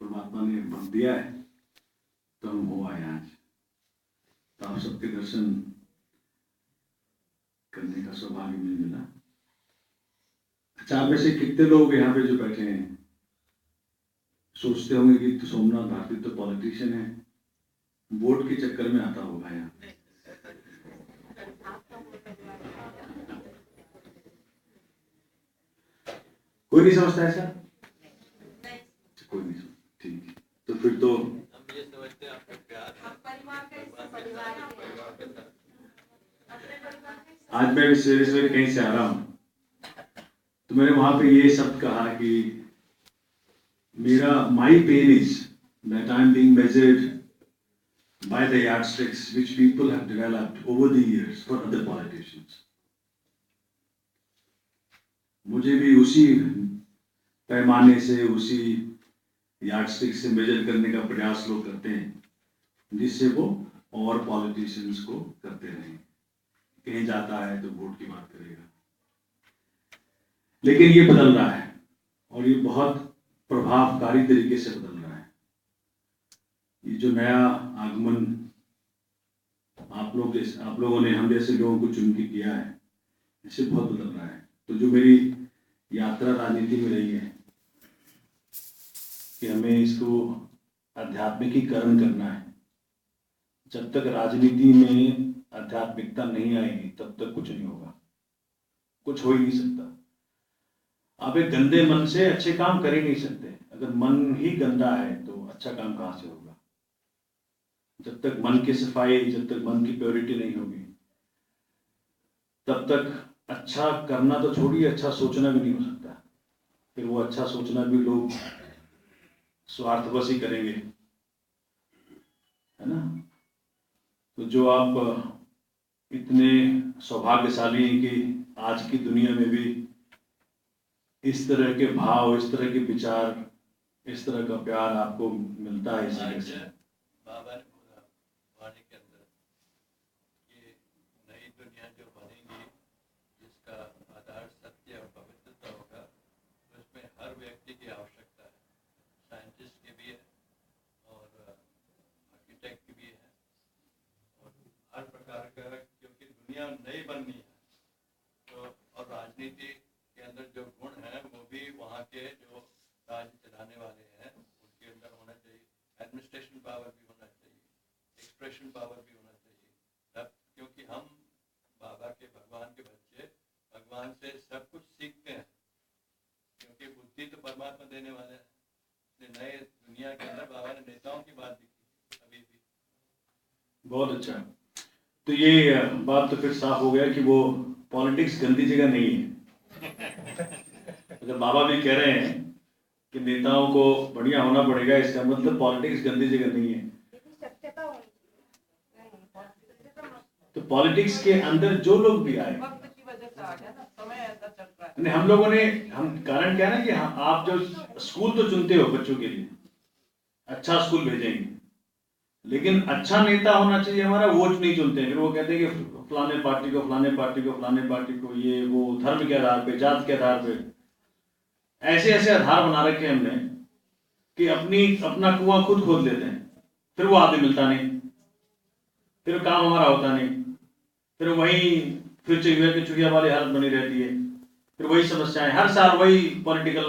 परमात्मा ने बल दिया है तो हम हो आए आज। तो आप सबके दर्शन करने का सौभाग्य मुझे मिला। अच्छा, आप में से कितने लोग यहाँ पे जो बैठे हैं सोचते होंगे कि तो सोमनाथ भारती तो पॉलिटिशियन है, वोट के चक्कर में आता होगा यहाँ। कोई नहीं समझता ऐसा? कोई नहीं समझता, ठीक है। तो फिर तो हम ये समझते हैं आपका प्यार आज मैं भी सवेरे सवेरे कहीं से आ रहा हूँ तो मैंने वहां पे ये शब्द कहा कि मेरा my pain is that I am being measured by the yardsticks which people have developed over the years for other politicians. मुझे भी उसी पैमाने से, उसी यार्डस्टिक से मेजर करने का प्रयास लोग करते हैं जिससे वो और पॉलिटिशियंस को करते रहें। कहीं जाता है तो वोट की बात करेगा, लेकिन ये बदल रहा है और ये बहुत प्रभावकारी तरीके से बदल रहा है। ये जो नया आगमन आप लोगों ने हम जैसे लोगों को चुन के किया है, इससे बहुत बदल रहा है। तो जो मेरी यात्रा राजनीति में रही है कि हमें इसको आध्यात्मिकीकरण करना है। जब तक राजनीति में आध्यात्मिकता नहीं आएगी तब तक कुछ नहीं होगा, कुछ हो ही नहीं सकता। आप एक गंदे मन से अच्छे काम कर ही नहीं सकते। अगर मन ही गंदा है तो अच्छा काम कहाँ से होगा? जब तक मन की सफाई, जब तक मन की प्योरिटी नहीं होगी तब तक अच्छा करना तो छोड़िए, अच्छा सोचना भी नहीं हो सकता। फिर वो अच्छा सोचना भी लोग स्वार्थवश ही करेंगे, है ना? तो जो आप इतने सौभाग्यशाली हैं कि आज की दुनिया में भी इस तरह के भाव, इस तरह के विचार, इस तरह का प्यार आपको मिलता है। इसी से बाबा ने बोला वाणी के अंदर कि नई दुनिया जो बनेगी जिसका आधार सत्य और पवित्रता होगा, उसमें हर व्यक्ति की आवश्यकता है। साइंटिस्ट की भी है और आर्किटेक्ट की भी है और हर प्रकार का, क्योंकि दुनिया नई बननी है। तो और राजनीति के अंदर जो गुण है वो भी वहाँ के जो राज्य चलाने वाले हैं उनके अंदर होना चाहिए। एडमिनिस्ट्रेशन पावर भी होना चाहिए, एक्सप्रेशन पावर भी होना चाहिए। क्योंकि हम बाबा के, भगवान के बच्चे, भगवान से सब कुछ सीखते हैं, क्योंकि बुद्धि तो परमात्मा देने वाले हैं। नए दुनिया के अंदर बाबा ने नेताओं की बात लिखी अभी भी। बहुत अच्छा। तो ये बात तो फिर साफ हो गया कि वो पॉलिटिक्स गंदी जगह नहीं है। अगर बाबा भी कह रहे हैं कि नेताओं को बढ़िया होना पड़ेगा, इसका मतलब पॉलिटिक्स गंदी जगह नहीं है। तो पॉलिटिक्स के अंदर जो लोग भी आए, नहीं, हम लोगों ने, हम कारण क्या है ना कि आप जो स्कूल तो चुनते हो बच्चों के लिए, अच्छा स्कूल भेजेंगे, लेकिन अच्छा नेता होना चाहिए हमारा। वोट नहीं चुनते, फिर वो कहते हैं कि फलाने पार्टी को, फलाने पार्टी को, फलाने पार्टी को, ये वो, धर्म के आधार पे, जात के आधार पे, ऐसे ऐसे आधार बना रखे हमने कि अपना कुआं खुद खोद लेते हैं। फिर वो आदमी मिलता नहीं, फिर काम हमारा होता नहीं, फिर वही फिर चुहिया वाली हालत बनी रहती है। फिर वही समस्याएं, हर साल वही पॉलिटिकल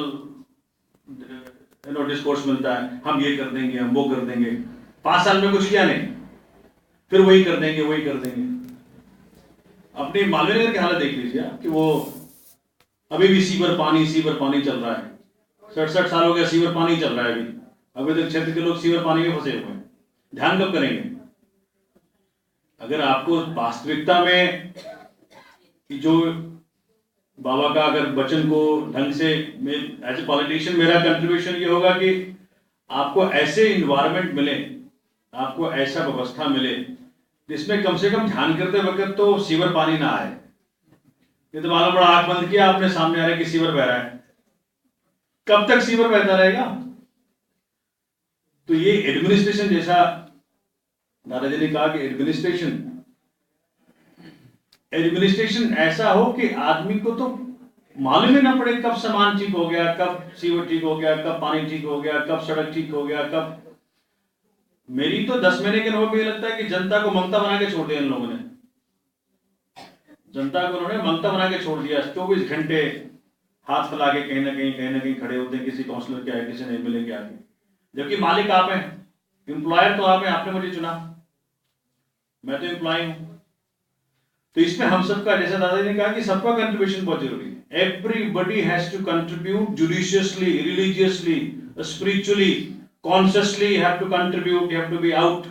डिस्कोर्स मिलता है, हम ये कर देंगे, हम वो कर देंगे। 5 साल में कुछ किया नहीं, फिर वही कर देंगे, वही कर देंगे। अपनी मालवीय नगर की हालत देख लीजिए कि वो अभी भी सीवर पानी चल रहा है। 67 साल हो गया सीवर पानी चल रहा है अभी तक क्षेत्र के लोग सीवर पानी में फंसे हुए हैं। ध्यान कब करेंगे? अगर आपको वास्तविकता में जो बाबा का अगर वचन को ढंग से, एज ए पॉलिटिशियन मेरा कंट्रीब्यूशन ये होगा कि आपको ऐसे इन्वायरमेंट मिले, आपको ऐसा व्यवस्था मिले जिसमें कम से कम ध्यान करते वक्त तो सीवर पानी ना आए। ये तो मालूम पड़ा आंख बंद किया आपने, सामने आ रहा है कि सीवर बह रहा है। कब तक सीवर बहता रहेगा? तो ये एडमिनिस्ट्रेशन, जैसा दादाजी ने कहा कि एडमिनिस्ट्रेशन ऐसा हो कि आदमी को तो मालूम ही ना पड़े कब सामान ठीक हो गया, कब सीवर ठीक हो गया, कब पानी ठीक हो गया, कब सड़क ठीक हो गया, कब। मेरी तो 10 महीने के अनुभव में ये लगता है कि जनता को ममता बना के छोड़ दिया इन लोगों ने। जनता को उन्होंने ममता बना के छोड़ दिया। 24 घंटे हाथ फैला के कहीं ना कहीं खड़े होते हैं, किसी काउंसलर के आगे, किसी नहीं मिले के आगे, जबकि मालिक आप हैं, एम्प्लॉयर तो आप हैं, आपने मुझे चुना, मैं तो एम्प्लॉय हूं। तो इसमें हम सबका, जैसे दादाजी ने कहा कि सबका कंट्रीब्यूशन बहुत जरूरी है। Everybody has to contribute judiciously, religiously, spiritually, consciously have to contribute, have to be out.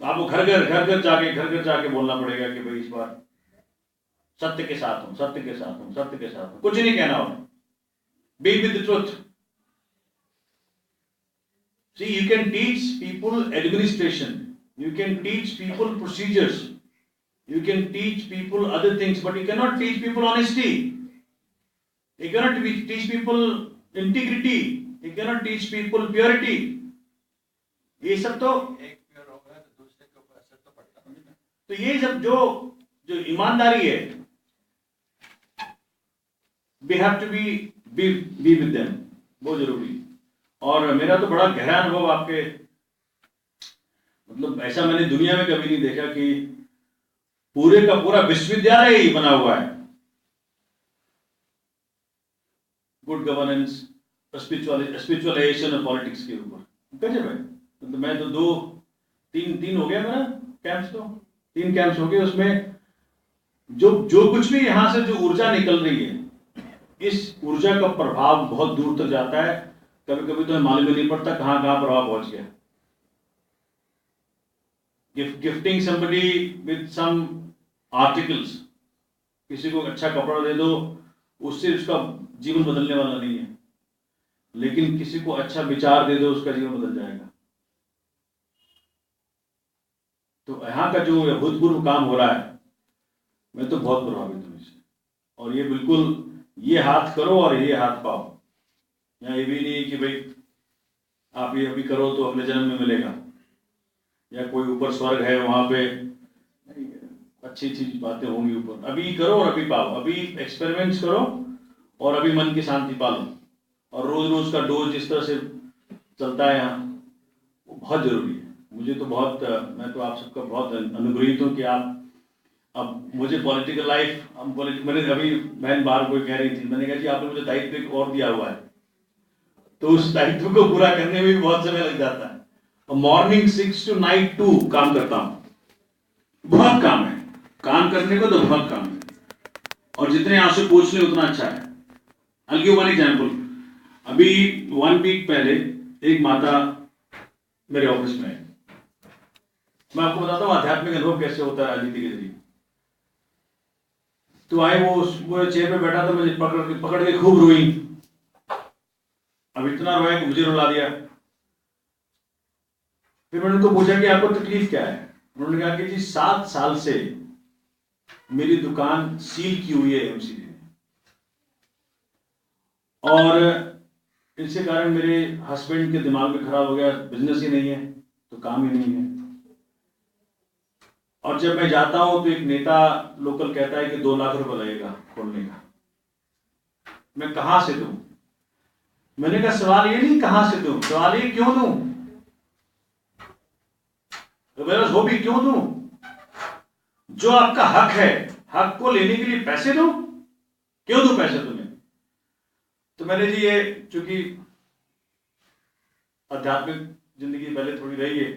आपको घर घर जाके बोलना पड़ेगा कि भाई इस बार सत्य के साथ हूं, सत्य के साथ हूं, सत्य के साथ हूं, कुछ नहीं कहना हो, be with the truth. See, you can teach people administration, you can teach people procedures, you can teach people other things, but you cannot teach people honesty, you cannot teach people integrity, you cannot teach people purity. ये सब तो एक pure होगा तो दूसरे के ऊपर असर तो पड़ता है ना। तो ये सब जो ईमानदारी है, we have to be with them, बहुत जरूरी। और मेरा तो बड़ा गहरा अनुभव आपके, मतलब ऐसा मैंने दुनिया में कभी नहीं देखा कि पूरे का पूरा विश्वविद्यालय ही बना हुआ है गुड गवर्नेंस, स्पिरिचुअलाइजेशन और पॉलिटिक्स के ऊपर। गजब है। मतलब मैं तो तीन हो गया मेरा कैंप्स, तो 3 कैंप्स हो गए। उसमें जो कुछ भी यहां से जो ऊर्जा निकल रही है, इस ऊर्जा का प्रभाव बहुत दूर तक जाता है। कभी कभी तो हमें मालूम नहीं पड़ता कहां प्रभाव पहुंच गया। Gifting somebody with some articles, किसी को अच्छा कपड़ा दे दो, उससे उसका जीवन बदलने वाला नहीं है, लेकिन किसी को अच्छा विचार दे दो, उसका जीवन बदल जाएगा। तो यहाँ का जो अभूतपूर्व काम हो रहा है, मैं तो बहुत प्रभावित हूँ इससे। और ये बिल्कुल, ये हाथ करो और ये हाथ पाओ। यहाँ ये भी नहीं है कि भाई आप ये अभी करो तो अगले जन्म में मिलेगा, या कोई ऊपर स्वर्ग है वहां पे, अच्छी बातें होंगी ऊपर। अभी करो और अभी पाओ, अभी एक्सपेरिमेंट्स करो और अभी मन की शांति पालो। और रोज रोज का डोज जिस तरह से चलता है यहाँ, वो बहुत जरूरी है। मुझे तो बहुत, मैं तो आप सबका बहुत अनुग्रहित हूँ कि आप, अब मुझे पॉलिटिकल लाइफ, मैंने अभी बहन बाहर कोई कह रही थी, मैंने कहा जी आपने मुझे दायित्व एक और दिया हुआ है, तो उस दायित्व को पूरा करने में भी बहुत समय लग जाता है। और मॉर्निंग 6 to नाइट 2 काम करता हूँ, बहुत काम है, काम करने को तो बहुत काम है। और जितने आपसे पूछ ले उतना अच्छा है। I'll give one example. अभी 1 वीक पहले एक माता मेरे ऑफिस में है। मैं आपको बताता हूँ आध्यात्मिक अनुभव कैसे होता है राजनीति के जरिए। तो आए, वो चेयर पे बैठा था, मुझे पकड़ के खूब रोई। अब इतना रोया कि मुझे रुला दिया। फिर मैंने उनको पूछा कि आपको तकलीफ क्या है। उन्होंने कहा कि जी 7 साल से मेरी दुकान सील की हुई है एमसीडी ने, और इसके कारण मेरे हस्बैंड के दिमाग में खराब हो गया, बिजनेस ही नहीं है तो काम ही नहीं है। और जब मैं जाता हूं तो एक नेता लोकल कहता है कि 2 लाख रुपए लगेगा खोलने का। मैं कहां से दूं? मैंने कहा सवाल ये नहीं कहां से दूं, सवाल ये क्यों दूं, मेरा हो भी क्यों दूं? जो आपका हक है, हक को लेने के लिए पैसे दो, क्यों दूं पैसे तुम्हें? तो मैंने जी ये, चूंकि आध्यात्मिक जिंदगी पहले थोड़ी रही है,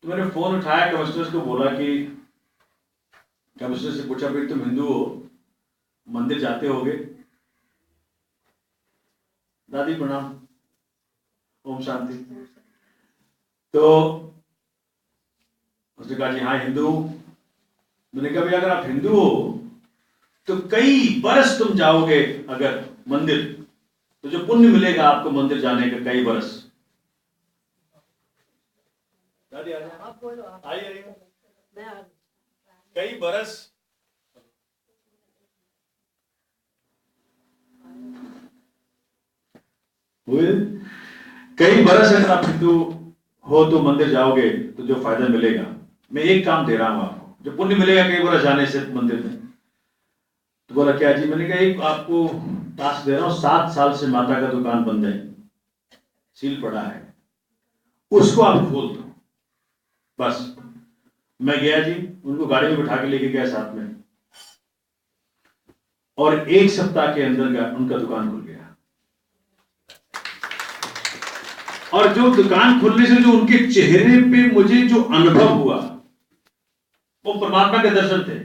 तो मैंने फोन उठाया, कमिश्नर को बोला कि, कमिश्नर से पूछा भाई तुम हिंदू हो, मंदिर जाते होगे? दादी प्रणाम, ओम शांति। तो उसने कहा जी हाँ हिंदू हूं। मैंने कहा अगर आप हिंदू हो तो कई बरस तुम जाओगे अगर मंदिर, तो जो पुण्य मिलेगा आपको मंदिर जाने का कई बरस। दादी आइए, कई बरस, कई बरस अगर आप हिंदू हो तो मंदिर जाओगे तो जो फायदा मिलेगा, मैं एक काम दे रहा हूं आपको, जो पुण्य मिलेगा कई बरस जाने से मंदिर में, तो बोला क्या जी? मैंने कहा एक आपको टास्क दे रहा हूँ, 7 साल से माता का दुकान बंद है, सील पड़ा है, उसको आप खोल दो बस। मैं गया जी, उनको गाड़ी में बिठा के लेके गया साथ में, और 1 सप्ताह के अंदर उनका दुकान खुल गया। और जो दुकान खुलने से जो उनके चेहरे पे मुझे जो अनुभव हुआ, वो परमात्मा के दर्शन थे।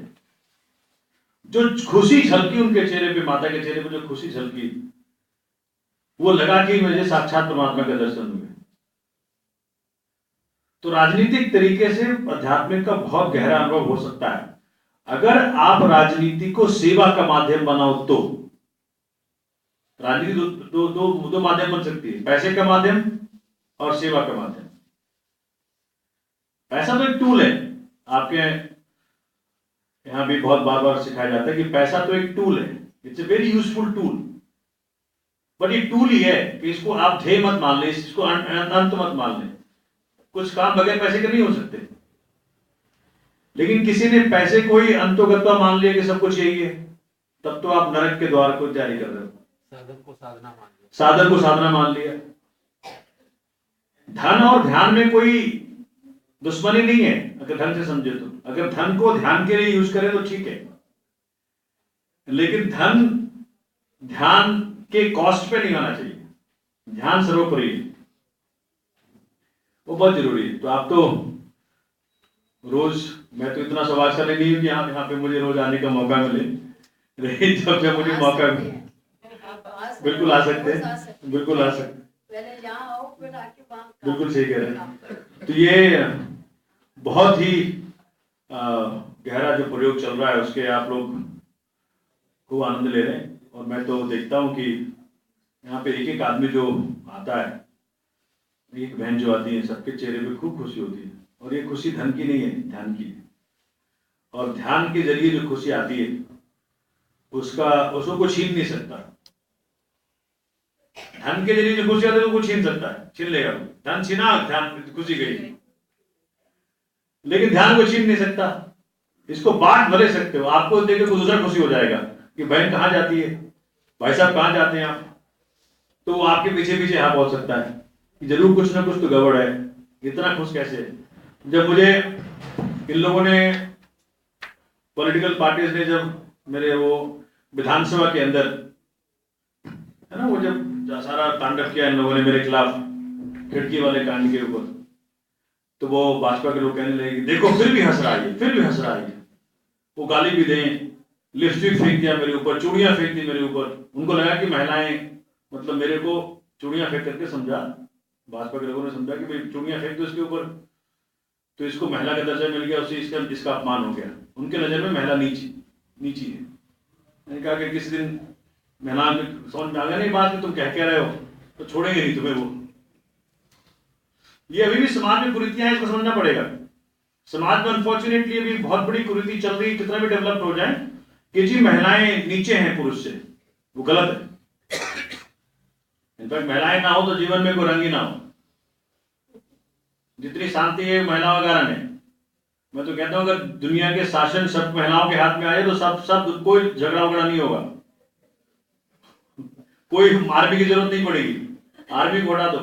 जो खुशी झलकी उनके चेहरे पे, माता के चेहरे पे जो खुशी झलकी, वो लगा कि मुझे साक्षात परमात्मा के दर्शन हुए। तो राजनीतिक तरीके से आध्यात्मिक का बहुत गहरा अनुभव हो सकता है अगर आप राजनीति को सेवा का माध्यम बनाओ तो। राजनीति दो माध्यम बन सकती है, पैसे का माध्यम और सेवा का माध्यम। पैसा तो एक टूल है, आपके यहां भी बहुत बार बार सिखाया जाता है कि पैसा तो एक टूल है, it's a very useful tool, but ये टूल ही है कि इसको आप ध्येय मत मान ले, इसको अंत मत मान ले। कुछ काम बगैर पैसे के नहीं हो सकते, लेकिन किसी ने पैसे को ही अंतोगत्वा मान लिया कि सब कुछ यही है, तब तो आप नरक के द्वार को तैयारी कर रहे हो। साधन को साधना मान लिया, साधन को साधना मान लिया। धन और ध्यान में कोई दुश्मनी नहीं है अगर ढंग से समझे तो। अगर धन को ध्यान के लिए यूज करें तो ठीक है, लेकिन धन ध्यान के कॉस्ट पे नहीं होना चाहिए। ध्यान सर्वोपरि है, वो बहुत जरूरी है। तो आप तो रोज, मैं तो इतना सौभाग्यशाली नहीं हूं कि यहाँ पे मुझे रोज आने का मौका मिले, लेकिन जब मुझे मौका बिल्कुल आ सकते हैं, बिल्कुल आ सकते, बिल्कुल सही कह रहे हैं। तो ये बहुत ही गहरा जो प्रयोग चल रहा है उसके आप लोग खूब आनंद ले रहे हैं। और मैं तो देखता हूँ कि यहाँ पे एक एक आदमी जो आता है, एक बहन जो आती है, सबके चेहरे पे खूब खुशी होती है। और ये खुशी धन की नहीं है, ध्यान की है। और ध्यान के जरिए जो खुशी आती है उसको कोई छीन नहीं सकता। धन के जरिए जो खुशी आती है वो छीन सकता है, छीन लेगा। धन छीना, ध्यान, खुशी गई, लेकिन ध्यान को छीन नहीं सकता। इसको बांट भले सकते हो, आपको देखकर कोई दूसरा खुशी हो जाएगा कि बहन कहाँ जाती है, भाई साहब कहाँ जाते हैं आप, तो वो आपके पीछे पीछे हाँ बोल सकता है कि जरूर कुछ ना कुछ तो गड़बड़ है, इतना खुश कैसे है। जब मुझे इन लोगों ने, पॉलिटिकल पार्टीज ने, जब मेरे वो विधानसभा के अंदर है ना, वो जब सारा तांडव किया इन लोगों ने मेरे खिलाफ, खिड़की वाले कांड के ऊपर, तो वो भाजपा के लोग कहने लगे देखो फिर भी हंस रहा है, फिर भी हंस रहा है। वो गाली भी दें, लिपस्टिक फेंक दिया मेरे ऊपर, चूड़ियां फेंक दी मेरे ऊपर। उनको लगा कि महिलाएं, मतलब मेरे को चूड़ियां फेंक करके समझा, भाजपा के लोगों ने समझा कि भाई चूड़ियां फेंक दो इसके ऊपर, तो इसको महिला का दर्जा मिल गया, उससे इसका अपमान हो गया। उनके नजर में महिला नीची है। मैंने कहा कि किसी दिन महिला में समझ में आ गया नहीं बात में, तुम कह रहे हो तो छोड़ेंगे नहीं तुम्हें वो। ये अभी भी समाज में कुरीतियां हैं, इसको समझना पड़ेगा। समाज में अनफॉर्चुनेटली अभी बहुत बड़ी कुरीति चल रही है, कितना भी डेवलप हो जाए, कि जी महिलाएं नीचे हैं पुरुष से, वो गलत है। इनफैक्ट महिलाएं ना हो तो जीवन में कोई रंग ही ना हो। जितनी शांति है महिलाओं वगैरह में, मैं तो कहता हूं अगर दुनिया के शासन सब महिलाओं के हाथ में आए तो सब कोई झगड़ा वगड़ा नहीं होगा, कोई आर्मी की जरूरत नहीं पड़ेगी, आर्मी को हटा दो।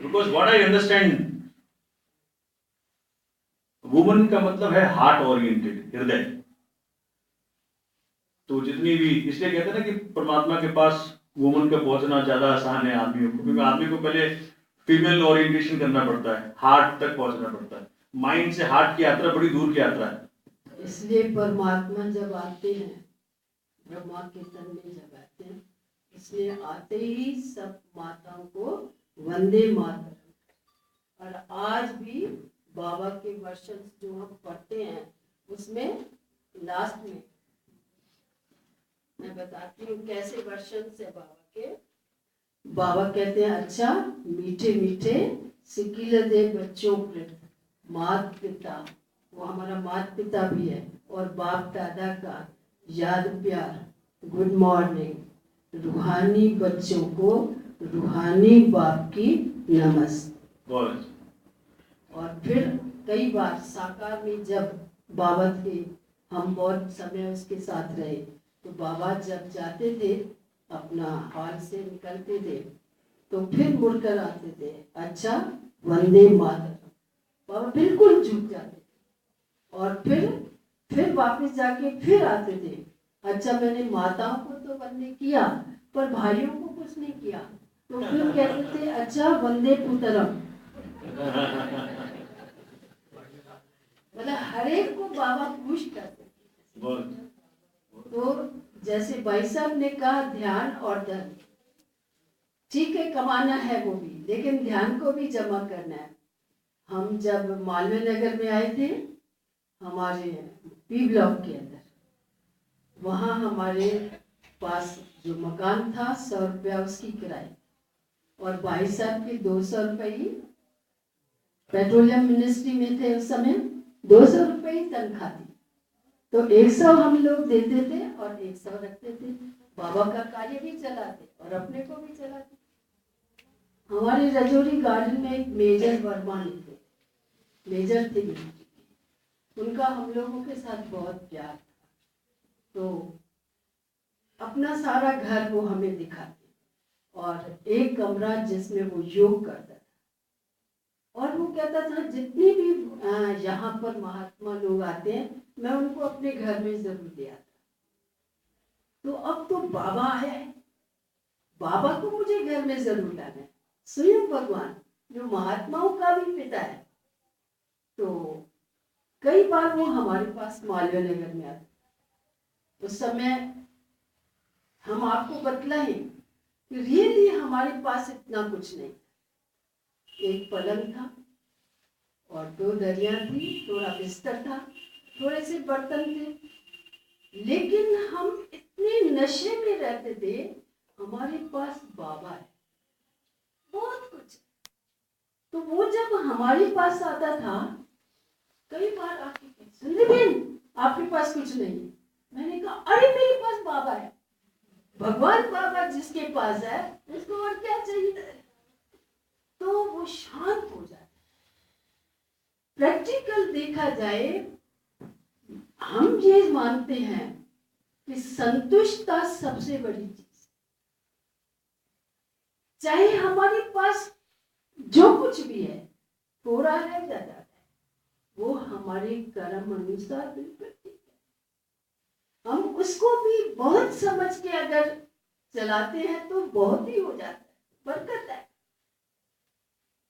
Because what I understand, woman का मतलब है हार्ट ओरिएंटेड, हृदय। तो जितनी भी, इसलिए कहते हैं ना कि परमात्मा के पास वुमन का पहुंचना ज्यादा आसान है आदमियों को, क्योंकि आदमी को पहले फीमेल ओरिएंटेशन करना पड़ता है, हार्ट तक पहुंचना पड़ता है। माइंड से हार्ट की यात्रा बड़ी दूर की यात्रा है। इसलिए परमात्मा जब आते हैं, ब्रह्मा के तन में जब आते हैं, इसलिए आते ही सब माताओं को वंदे मातरम। और आज भी बाबा के वर्षन जो हम पढ़ते हैं उसमें लास्ट में मैं बताती हूँ कैसे वर्षन से बाबा कहते हैं, अच्छा मीठे मीठे सिकिल दे बच्चों प्रति मात पिता, वो हमारा मात पिता भी है, और बाप दादा का याद प्यार, गुड मॉर्निंग, रूहानी बच्चों को रूहानी बाप की नमस्ते। और फिर कई बार साकार में जब बाबा थे, हम बहुत समय उसके साथ रहे, तो बाबा जब जाते थे अपना हॉल से निकलते थे तो फिर मुड़कर आते थे, अच्छा वंदे मातरम। बाबा बिल्कुल झुक जाते थे और फिर वापस जाके फिर आते थे, अच्छा मैंने माताओं को तो वंदे किया पर भाइयों को कुछ नहीं किया। तो फिर कहते थे अच्छा वंदे पुत्रम। मतलब हर एक को बाबा खुश करते थे। तो जैसे भाई साहब ने कहा ध्यान और धन, ठीक है कमाना है वो भी, लेकिन ध्यान को भी जमा करना है। हम जब मालवीय नगर में आए थे हमारे पी ब्लॉक के अंदर, वहाँ हमारे पास जो मकान था 100 रुपया उसकी किराए और भाई साहब की 200 रुपये ही, पेट्रोलियम मिनिस्ट्री में थे उस समय, 200 रुपये ही तनख्वाह थी। तो 100 हम लोग देते थे और 100 रखते थे, बाबा का कार्य भी चलाते और अपने को भी चलाते। हमारे रजौरी गार्डन में एक मेजर वर्मा थे, मेजर थे मिलिट्री के, उनका हम लोगों के साथ बहुत प्यार था। तो अपना सारा घर वो हमें दिखाते और एक कमरा जिसमें वो योग करता था और वो कहता था जितने भी यहाँ पर महात्मा लोग आते हैं मैं उनको अपने घर में जरूर ले आता। तो अब तो बाबा आया है, बाबा को मुझे घर में जरूर लाना है, स्वयं भगवान जो महात्माओं का भी पिता है। तो कई बार वो हमारे पास मालवीय नगर में आते। उस समय हम आपको बतलाएं कि रियली हमारे पास इतना कुछ नहीं, एक पलंग था और 2 दरिया थी, थोड़ा बिस्तर था, थोड़े से बर्तन थे, लेकिन हम इतने नशे में रहते थे, हमारे पास बाबा है, बहुत कुछ। तो वो जब हमारे पास आता था कई बार आके सुनते बहन आपके पास कुछ नहीं है, मैंने कहा अरे मेरे पास बाबा है। भगवान बाबा जिसके पास है उसको और क्या चाहिए। तो वो शांत हो जाता। प्रैक्टिकल देखा जाए हम ये मानते हैं कि संतुष्टता सबसे बड़ी चीज, चाहे हमारे पास जो कुछ भी है थोड़ा है ज्यादा है, वो हमारे कर्म अनुसार बिल्कुल ठीक है। हम उसको भी बहुत समझ के अगर चलाते हैं तो बहुत ही हो जाता है, बरकत है।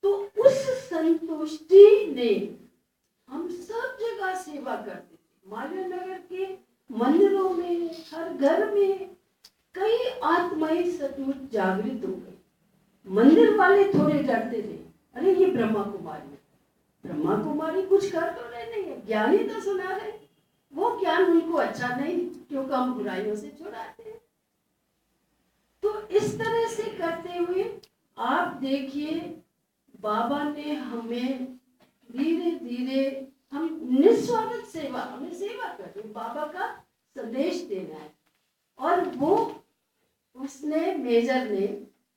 तो उस संतुष्टि ने हम सब जगह सेवा करते थे, मालवीय नगर के मंदिरों में, हर घर में कई आत्माएं सचमुच जागृत हो गई। मंदिर वाले थोड़े डरते थे, अरे ये ब्रह्मा कुमारी कुछ कर तो रहे नहीं है, ज्ञान ही तो सुना रहे, वो ज्ञान उनको अच्छा नहीं क्योंकि हम बुराइयों से छुड़ाते हैं। तो इस तरह से करते हुए आप देखिए बाबा ने हमें धीरे धीरे, हम निस्वार्थ सेवा, हमें सेवा करनी, बाबा का संदेश देना है। और वो उसने मेजर ने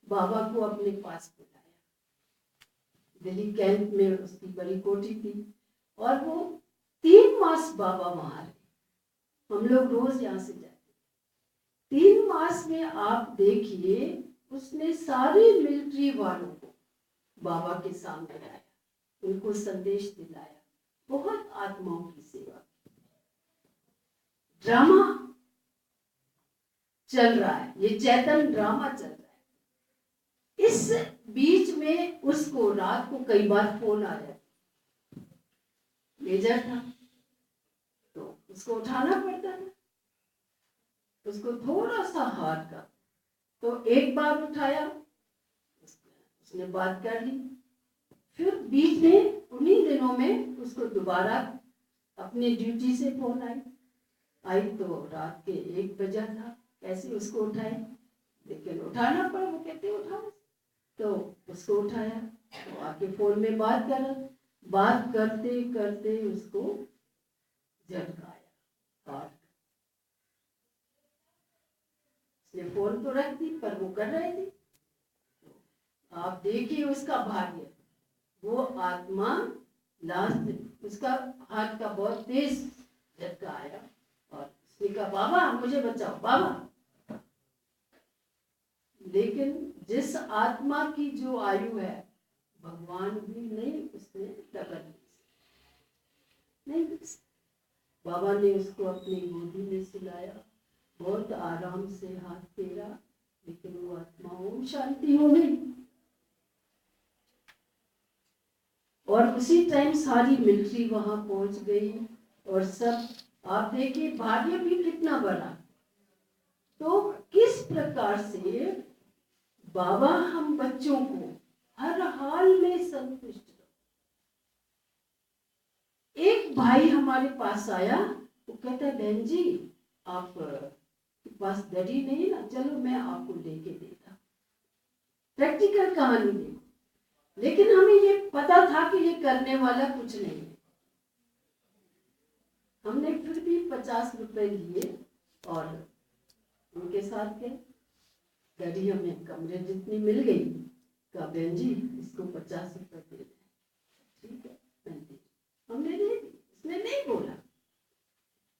बाबा को अपने पास बुलाया, दिल्ली कैंप में उसकी बड़ी कोठी थी और वो 3 मास बाबा वहां रहे। हम लोग रोज यहाँ से जाते। 3 मास में आप देखिए उसने सारे मिलिट्री वालों को बाबा के सामने लाया, उनको संदेश दिलाया, बहुत आत्माओं की सेवा। ड्रामा चल रहा है, ये चैतन्य ड्रामा चल रहा है। इस बीच में उसको रात को कई बार फोन आ जाता, मेजर था तो उसको उठाना पड़ता था, उसको थोड़ा सा हार्ट का, तो एक बार उठाया, उसने बात कर ली। फिर बीच में उन्हीं दिनों में उसको दोबारा अपनी ड्यूटी से फोन आई तो रात के 1 बजा था, कैसे उसको उठाए, लेकिन उठाना पड़ा, वो कहते उठाओ, तो उसको उठाया, तो आके फोन में बात करा, बात करते करते उसको झटकाया और उसने फोन तो रख दी पर वो कर रहे थे। आप देखिए उसका भाग्य, वो आत्मा लास्ट उसका हाथ का बहुत तेज झटका आया और उसने कहा बाबा मुझे बचाओ बाबा। लेकिन जिस आत्मा की जो आयु है भगवान भी नहीं उसने डबल नहीं। बाबा ने उसको अपनी गोदी में सुलाया, बहुत आराम से हाथ फेरा, लेकिन वो आत्मा ओम शांति हो गई। और उसी टाइम सारी मिलिट्री वहां पहुंच गई और सब, आप देखिए भाग्य भी कितना बड़ा। तो किस प्रकार से बाबा हम बच्चों को हर हाल में संतुष्ट। एक भाई हमारे पास आया, वो कहता है बहन जी आप के पास गाड़ी नहीं ना, चलो मैं आपको लेके देता। प्रैक्टिकल कहानी देखो, लेकिन हमें ये पता था कि ये करने वाला कुछ नहीं है। हमने फिर भी 50 रुपए लिए और उनके साथ गए। गाड़ी हमें कमरे जितनी मिल गई, कहा बहन जी इसको 50 रुपए दे दें। ठीक है बहन जी, हमने दे दी, उसने नहीं बोला।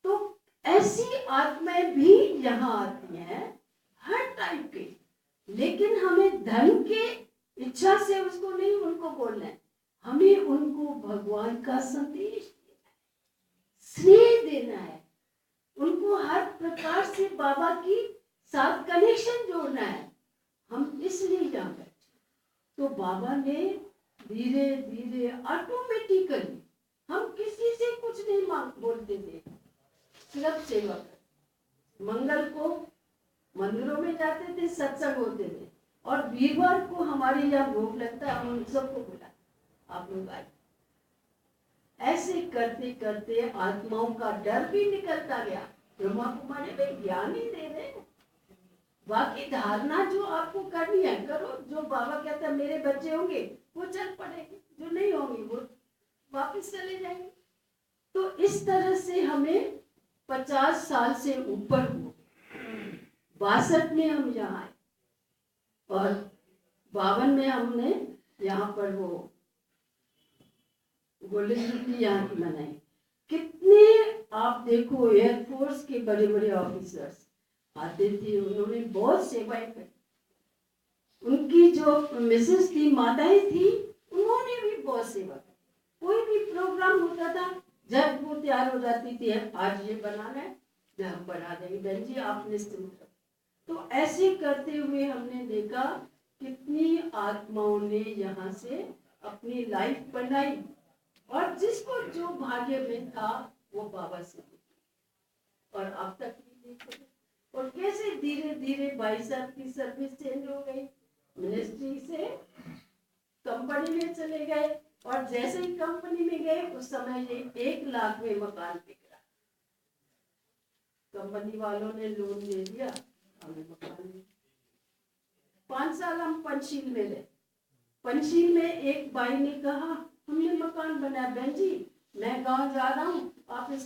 तो ऐसी आत्माएं भी यहाँ आती हैं हर टाइप के, लेकिन हमें धन के इच्छा से उसको नहीं उनको बोलना है, हमें उनको भगवान का संदेश देना है, स्नेह देना है, उनको हर प्रकार से बाबा की साथ कनेक्शन जोड़ना है। हम इसलिए यहाँ बैठे। तो बाबा ने धीरे धीरे ऑटोमेटिकली, हम किसी से कुछ नहीं बोलते थे, सिर्फ सेवा कर। मंगल को मंदिरों में जाते थे, सत्संग होते थे, और वीरवार को हमारे यहाँ भोग लगता है, हम उन सबको बुला आप लोग आए। ऐसे करते करते आत्माओं का डर भी निकलता गया। ब्रह्मा कुमारी में ज्ञान ही दे रहे हैं, बाकी धारणा जो आपको करनी है करो। जो बाबा कहता है मेरे बच्चे होंगे वो चल पड़ेंगे, जो नहीं होंगे वो वापस चले जाएंगे। तो इस तरह से हमें 50 साल से ऊपर हो, 62 में हम यहाँ आए और 52 में हमने यहाँ पर वो गोल्डन जुबली यहाँ की मनाई। कितने आप देखो एयरफोर्स के बड़े बड़े ऑफिसर्स आते थे, उन्होंने बहुत सेवाएं की। उनकी जो मिसेस थी, माताएं थी, उन्होंने भी बहुत सेवा की। कोई भी प्रोग्राम होता था जब वो तैयार हो जाती थी, आज ये बनाना है हम बना देंगे, बहन जी आप निश्चिंत रहो। तो ऐसे करते हुए हमने देखा कितनी आत्माओं ने यहाँ से अपनी लाइफ बनाई, और जिसको जो भाग्य में था वो बाबा से, और अब तक भी देखो। और कैसे धीरे धीरे भाई साहब की सर्विस चेंज हो गई, मिनिस्ट्री से कंपनी में चले गए, और जैसे ही कंपनी में गए उस समय ये 1 लाख में मकान बिक रहा। कंपनी वालों ने लोन दे दिया, हमें मकान 5 साल हम पंचशील में रहे। पंचशील में एक भाई ने कहा हमने मकान बनाया, बहन जी मैं गांव जा रहा हूँ, आप इस